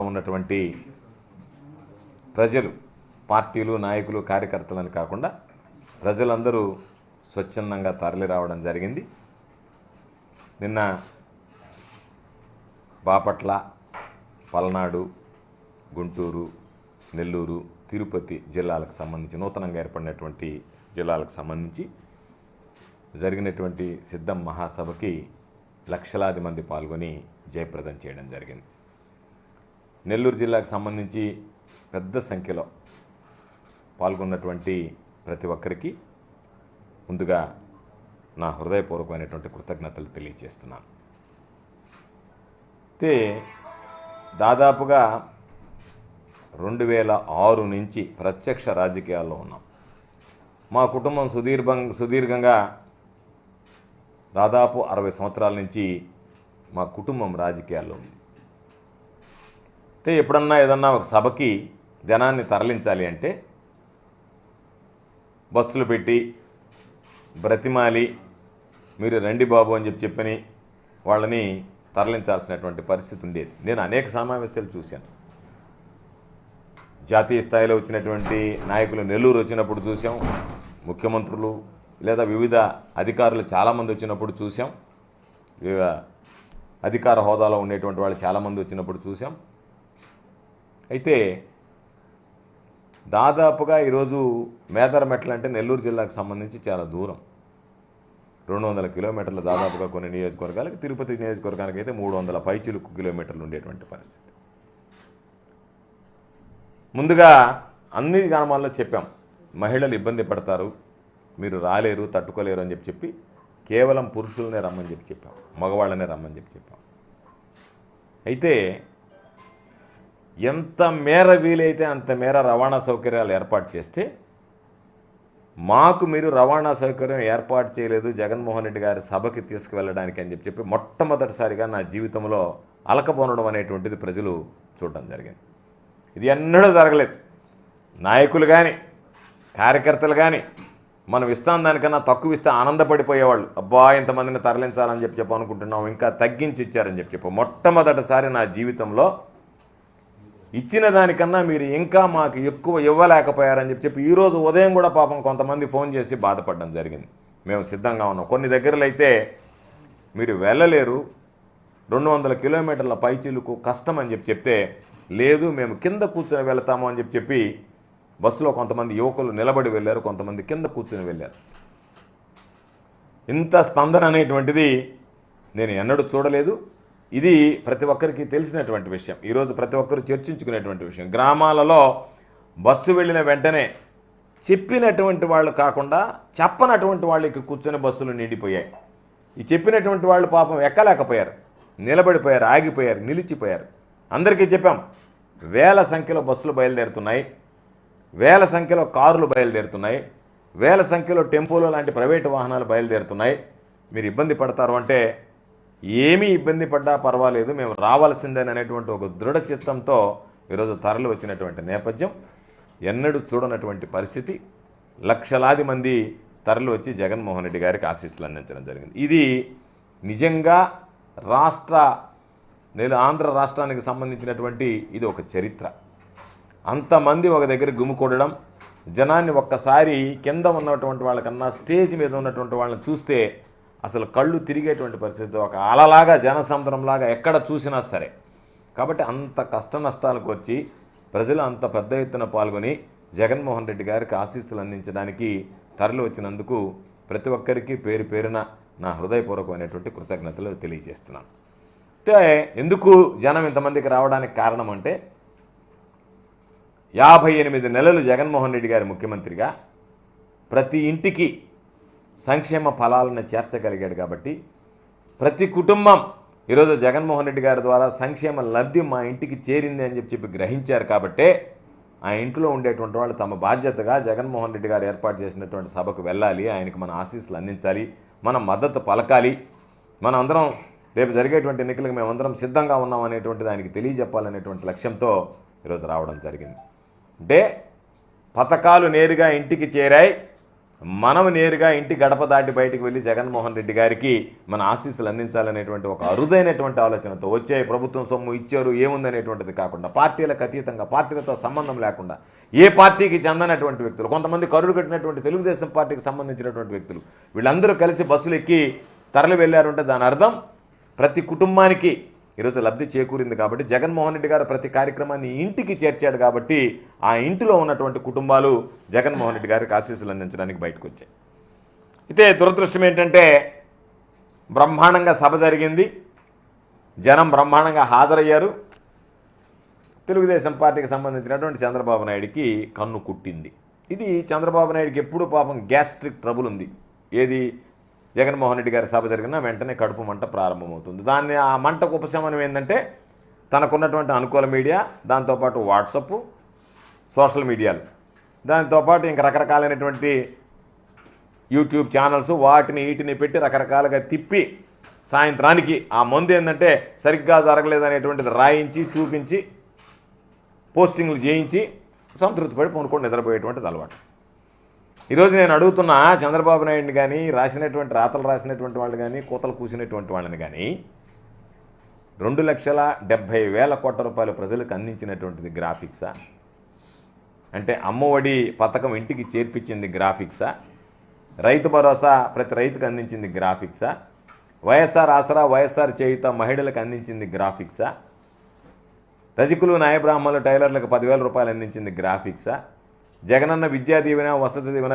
ఉన్నటువంటి ప్రజలు పార్టీలు నాయకులు కార్యకర్తలను కాకుండా ప్రజలందరూ స్వచ్ఛందంగా తరలి రావడం జరిగింది. నిన్న బాపట్ల, పల్నాడు, గుంటూరు, నెల్లూరు, తిరుపతి జిల్లాలకు సంబంధించి నూతనంగా ఏర్పడినటువంటి జిల్లాలకు సంబంధించి జరిగినటువంటి సిద్ధం మహాసభకి లక్షలాది మంది పాల్గొని జయప్రదం చేయడం జరిగింది. నెల్లూరు జిల్లాకు సంబంధించి పెద్ద సంఖ్యలో పాల్గొన్నటువంటి ప్రతి ఒక్కరికి ముందుగా నా హృదయపూర్వకమైనటువంటి కృతజ్ఞతలు తెలియజేస్తున్నాను. అయితే దాదాపుగా 2006 నుంచి ప్రత్యక్ష రాజకీయాల్లో ఉన్నాం. మా కుటుంబం సుదీర్ఘంగా దాదాపు 60 సంవత్సరాల నుంచి మా కుటుంబం రాజకీయాల్లో ఉంది. అయితే ఎప్పుడన్నా ఏదన్నా ఒక సభకి జనాన్ని తరలించాలి అంటే బస్సులు పెట్టి బ్రతిమాలి మీరు రండి బాబు అని చెప్పని వాళ్ళని తరలించాల్సినటువంటి పరిస్థితి ఉండేది. నేను అనేక సమావేశాలు చూశాను. జాతీయ స్థాయిలో వచ్చినటువంటి నాయకులు నెల్లూరు వచ్చినప్పుడు చూసాం, ముఖ్యమంత్రులు లేదా వివిధ అధికారులు చాలామంది వచ్చినప్పుడు చూసాం, వివిధ అధికార హోదాలో ఉండేటువంటి వాళ్ళు చాలామంది వచ్చినప్పుడు చూసాం. అయితే దాదాపుగా ఈరోజు మేదరమెట్ల అంటే నెల్లూరు జిల్లాకు సంబంధించి చాలా దూరం, 200 కిలోమీటర్లు దాదాపుగా కొన్ని నియోజకవర్గాలకు, తిరుపతి నియోజకవర్గానికి అయితే 300 పైచిలుకు కిలోమీటర్లు ఉండేటువంటి పరిస్థితి. ముందుగా అన్ని గ్రామాల్లో చెప్పాం, మహిళలు ఇబ్బంది పడతారు, మీరు రాలేరు, తట్టుకోలేరు అని చెప్పి కేవలం పురుషులనే రమ్మని చెప్పాం, మగవాళ్ళనే రమ్మని చెప్పాం. అయితే ఎంత మేర వీలైతే అంత మేర రవాణా సౌకర్యాలు ఏర్పాటు చేస్తే, మాకు మీరు రవాణా సౌకర్యం ఏర్పాటు చేయలేదు జగన్మోహన్ రెడ్డి గారి సభకి తీసుకువెళ్ళడానికి అని చెప్పి మొట్టమొదటిసారిగా నా జీవితంలో అలకపోనడం అనేటువంటిది ప్రజలు చూడడం జరిగింది. ఇది ఎన్నడూ జరగలేదు. నాయకులు కానీ కార్యకర్తలు కానీ మనం ఇస్తాం దానికన్నా తక్కువ ఇస్తే ఆనందపడిపోయేవాళ్ళు. అబ్బా ఇంతమందిని తరలించాలని చెప్పి అనుకుంటున్నాం, ఇంకా తగ్గించి ఇచ్చారని చెప్పి మొట్టమొదటిసారి నా జీవితంలో ఇచ్చిన దానికన్నా మీరు ఇంకా మాకు ఎక్కువ ఇవ్వలేకపోయారని చెప్పి ఈరోజు ఉదయం కూడా పాపం కొంతమంది ఫోన్ చేసి బాధపడడం జరిగింది. మేము సిద్ధంగా ఉన్నాం, కొన్ని దగ్గరలో అయితే మీరు వెళ్ళలేరు, 200 కిలోమీటర్ల పైచీలకు కష్టం అని చెప్తే, లేదు మేము కింద కూర్చొని వెళ్తాము అని చెప్పి బస్సులో కొంతమంది యువకులు నిలబడి వెళ్ళారు, కొంతమంది కింద కూర్చొని వెళ్ళారు. ఇంత స్పందన అనేటువంటిది నేను ఎన్నడూ చూడలేదు. ఇది ప్రతి ఒక్కరికి తెలిసినటువంటి విషయం, ఈరోజు ప్రతి ఒక్కరు చర్చించుకునేటువంటి విషయం. గ్రామాలలో బస్సు వెళ్ళిన వెంటనే చెప్పినటువంటి వాళ్ళు కాకుండా చెప్పనటువంటి వాళ్ళకి కూర్చొని బస్సులు నిండిపోయాయి. ఈ చెప్పినటువంటి వాళ్ళు పాపం ఎక్కలేకపోయారు, నిలబడిపోయారు, ఆగిపోయారు, నిలిచిపోయారు. అందరికీ చెప్పాం, వేల సంఖ్యలో బస్సులు బయలుదేరుతున్నాయి, వేల సంఖ్యలో కారులు బయలుదేరుతున్నాయి, వేల సంఖ్యలో టెంపోలు లాంటి ప్రైవేటు వాహనాలు బయలుదేరుతున్నాయి. మీరు ఇబ్బంది పడతారు అంటే ఏమీ ఇబ్బంది పడ్డా పర్వాలేదు, మేము రావాల్సిందేననేటువంటి ఒక దృఢ చిత్తంతో ఈరోజు తరలి వచ్చినటువంటి నేపథ్యం ఎన్నడూ చూడనటువంటి పరిస్థితి. లక్షలాది మంది తరలి వచ్చి జగన్మోహన్ రెడ్డి గారికి ఆశీస్సులు అందించడం జరిగింది. ఇది నిజంగా ఆంధ్ర రాష్ట్రానికి సంబంధించినటువంటి ఇది ఒక చరిత్ర. అంతమంది ఒక దగ్గర గుమికూడడం, జనాన్ని ఒక్కసారి కింద ఉన్నటువంటి వాళ్ళకన్నా స్టేజ్ మీద ఉన్నటువంటి వాళ్ళని చూస్తే అసలు కళ్ళు తిరిగేటువంటి పరిస్థితి, ఒక అలలాగా జనసముద్రంలాగా ఎక్కడ చూసినా సరే. కాబట్టి అంత కష్ట నష్టాలకు వచ్చి ప్రజలు అంత పెద్ద ఎత్తున పాల్గొని జగన్మోహన్ రెడ్డి గారికి ఆశీస్సులు అందించడానికి తరలి వచ్చినందుకు ప్రతి ఒక్కరికి పేరు పేరున నా హృదయపూర్వకమైనటువంటి కృతజ్ఞతలు తెలియజేస్తున్నాను. అయితే ఎందుకు జనం ఇంతమందికి రావడానికి కారణం అంటే, 58 నెలలు జగన్మోహన్ రెడ్డి గారి ముఖ్యమంత్రిగా ప్రతి ఇంటికి సంక్షేమ ఫలాలను చేర్చగలిగాడు. కాబట్టి ప్రతి కుటుంబం ఈరోజు జగన్మోహన్ రెడ్డి గారి ద్వారా సంక్షేమ లబ్ధి మా ఇంటికి చేరింది అని చెప్పి గ్రహించారు. కాబట్టే ఆ ఇంట్లో ఉండేటువంటి వాళ్ళు తమ బాధ్యతగా జగన్మోహన్ రెడ్డి గారు ఏర్పాటు చేసినటువంటి సభకు వెళ్ళాలి, ఆయనకు మన ఆశీస్సులు అందించాలి, మనం మద్దతు పలకాలి, మనం అందరం రేపు జరిగేటువంటి ఎన్నికలకు మేమందరం సిద్ధంగా ఉన్నాం అనేటువంటిది ఆయనకి తెలియజెప్పాలనేటువంటి లక్ష్యంతో ఈరోజు రావడం జరిగింది. అంటే పథకాలు నేరుగా ఇంటికి చేరాయి, మనం నేరుగా ఇంటి గడప దాటి బయటికి వెళ్ళి జగన్మోహన్ రెడ్డి గారికి మన ఆశీస్సులు అందించాలనేటువంటి ఒక అరుదైనటువంటి ఆలోచనతో వచ్చే ప్రభుత్వం సొమ్ము ఇచ్చారు ఏముందనేటువంటిది కాకుండా పార్టీలకు అతీతంగా పార్టీలతో సంబంధం లేకుండా ఏ పార్టీకి చెందనటువంటి వ్యక్తులు కొంతమంది కరుడు కట్టినటువంటి తెలుగుదేశం పార్టీకి సంబంధించినటువంటి వ్యక్తులు వీళ్ళందరూ కలిసి బస్సులు ఎక్కి తరలి వెళ్ళారంటే దాని అర్థం ప్రతి కుటుంబానికి ఈరోజు లబ్ధి చేకూరింది కాబట్టి జగన్మోహన్ రెడ్డి గారు ప్రతి కార్యక్రమాన్ని ఇంటికి చేర్చాడు కాబట్టి ఆ ఇంటిలో ఉన్నటువంటి కుటుంబాలు జగన్మోహన్ రెడ్డి గారికి ఆశీస్సులు అందించడానికి బయటకు వచ్చాయి. అయితే దురదృష్టం ఏంటంటే బ్రహ్మాండంగా సభ జరిగింది, జనం బ్రహ్మాండంగా హాజరయ్యారు. తెలుగుదేశం పార్టీకి సంబంధించినటువంటి చంద్రబాబు నాయుడికి కన్ను కుట్టింది. ఇది చంద్రబాబు నాయుడికి ఎప్పుడూ పాపం గ్యాస్ట్రిక్ ట్రబుల్ ఉంది. ఏది జగన్మోహన్ రెడ్డి గారి సభ జరిగినా వెంటనే కడుపు మంట ప్రారంభమవుతుంది. దాన్ని ఆ మంటకు ఉపశమనం ఏంటంటే తనకున్నటువంటి అనుకూల మీడియా, దాంతోపాటు వాట్సప్, సోషల్ మీడియాలు, దాంతోపాటు ఇంక రకరకాలైనటువంటి యూట్యూబ్ ఛానల్స్ వీటిని పెట్టి రకరకాలుగా తిప్పి సాయంత్రానికి ఆ మందు ఏంటంటే సరిగ్గా జరగలేదనేటువంటిది రాయించి చూపించి పోస్టింగ్లు చేయించి సంతృప్తిపడి పొనుకొని నిద్రపోయేటువంటిది అలవాటు. ఈరోజు నేను అడుగుతున్న చంద్రబాబు నాయుడిని కానీ రాతలు రాసినటువంటి వాళ్ళు కానీ కూతలు కూసినటువంటి వాళ్ళని కానీ 2,70,000 కోట్ల రూపాయలు ప్రజలకు అందించినటువంటిది గ్రాఫిక్సా? అంటే అమ్మఒడి పథకం ఇంటికి చేర్పించింది గ్రాఫిక్సా? రైతు భరోసా ప్రతి రైతుకు అందించింది గ్రాఫిక్సా? వైఎస్ఆర్ ఆసరా వైఎస్ఆర్ చేయుత మహిళలకు అందించింది గ్రాఫిక్సా? రజకులు న్యాయబ్రాహ్మణులు టైలర్లకు 10,000 రూపాయలు అందించింది గ్రాఫిక్సా? జగనన్న విద్యా దీవెన వసతి దీవెన